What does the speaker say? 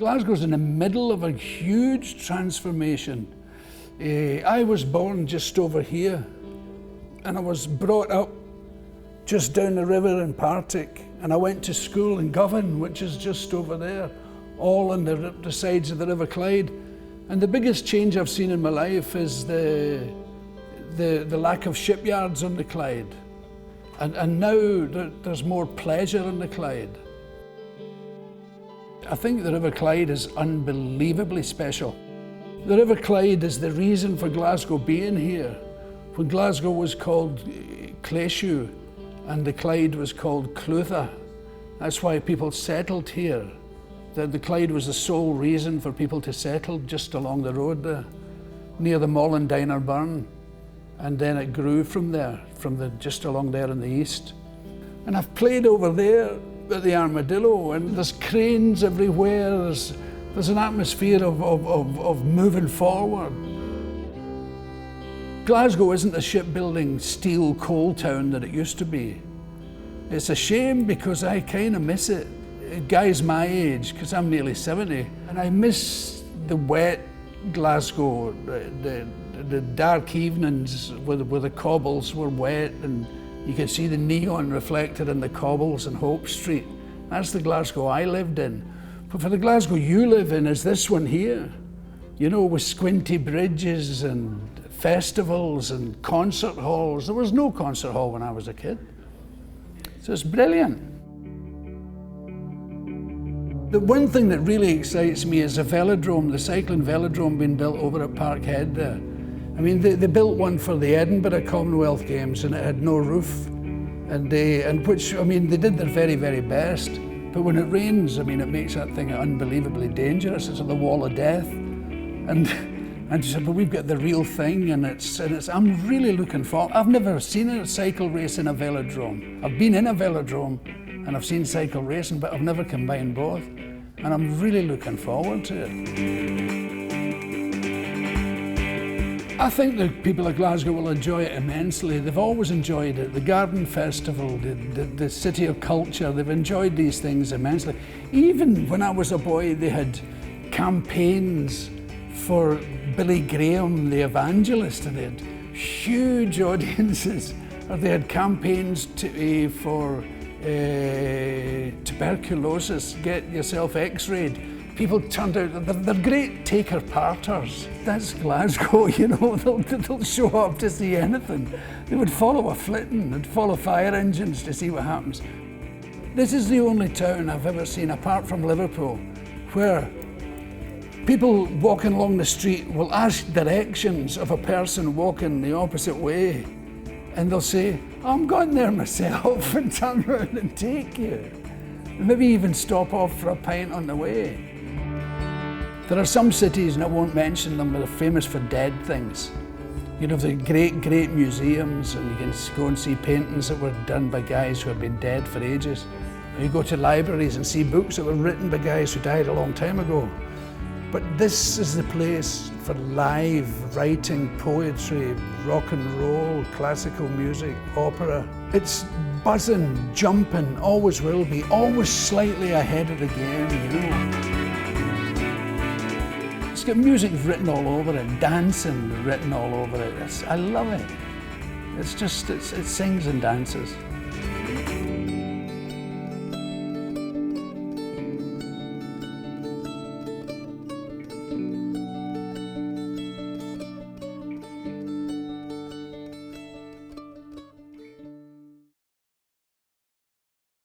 Glasgow's in the middle of a huge transformation. I was born just over here, and I was brought up just down the river in Partick, and I went to school in Govan, which is just over there, all on the sides of the River Clyde. And the biggest change I've seen in my life is the lack of shipyards on the Clyde. And now there's more pleasure on the Clyde. I think the River Clyde is unbelievably special. The River Clyde is the reason for Glasgow being here. When Glasgow was called Cleishew and the Clyde was called Clutha, that's why people settled here. The Clyde was the sole reason for people to settle just along the road there, near the Mollendiner Burn. And then it grew from there, just along there in the east. And I've played over there at the Armadillo, and there's cranes everywhere. There's an atmosphere of moving forward. Glasgow isn't the shipbuilding steel coal town that it used to be. It's a shame because I kind of miss it. Guys my age, because I'm nearly 70, and I miss the wet Glasgow, the dark evenings where the cobbles were wet and you could see the neon reflected in the cobbles in Hope Street. That's the Glasgow I lived in. But for the Glasgow you live in is this one here, you know, with squinty bridges and festivals and concert halls. There was no concert hall when I was a kid. So it's brilliant. The one thing that really excites me is the Velodrome, the cycling Velodrome being built over at Parkhead there. I mean, they built one for the Edinburgh Commonwealth Games and it had no roof. Which, I mean, they did their very, very best. But when it rains, I mean, it makes that thing unbelievably dangerous. It's at the wall of death. And she said, but we've got the real thing, and I'm really looking forward. I've never seen a cycle race in a velodrome. I've been in a velodrome and I've seen cycle racing, but I've never combined both. And I'm really looking forward to it. I think the people of Glasgow will enjoy it immensely. They've always enjoyed it. The Garden Festival, the City of Culture, they've enjoyed these things immensely. Even when I was a boy, they had campaigns for Billy Graham, the evangelist, and they had huge audiences. Or they had campaigns for tuberculosis, get yourself x-rayed. People turned out, they're great taker-parters. That's Glasgow, you know, they'll show up to see anything. They would follow a flitting, they'd follow fire engines to see what happens. This is the only town I've ever seen, apart from Liverpool, where people walking along the street will ask directions of a person walking the opposite way, and they'll say, oh, I'm going there myself, and turn around and take you. And maybe even stop off for a pint on the way. There are some cities, and I won't mention them, but are famous for dead things. You know, the great museums, and you can go and see paintings that were done by guys who have been dead for ages. You go to libraries and see books that were written by guys who died a long time ago. But this is the place for live writing, poetry, rock and roll, classical music, opera. It's buzzing, jumping, always will be, always slightly ahead of the game, you know. It's got music written all over it, dancing written all over it. I love it. It sings and dances.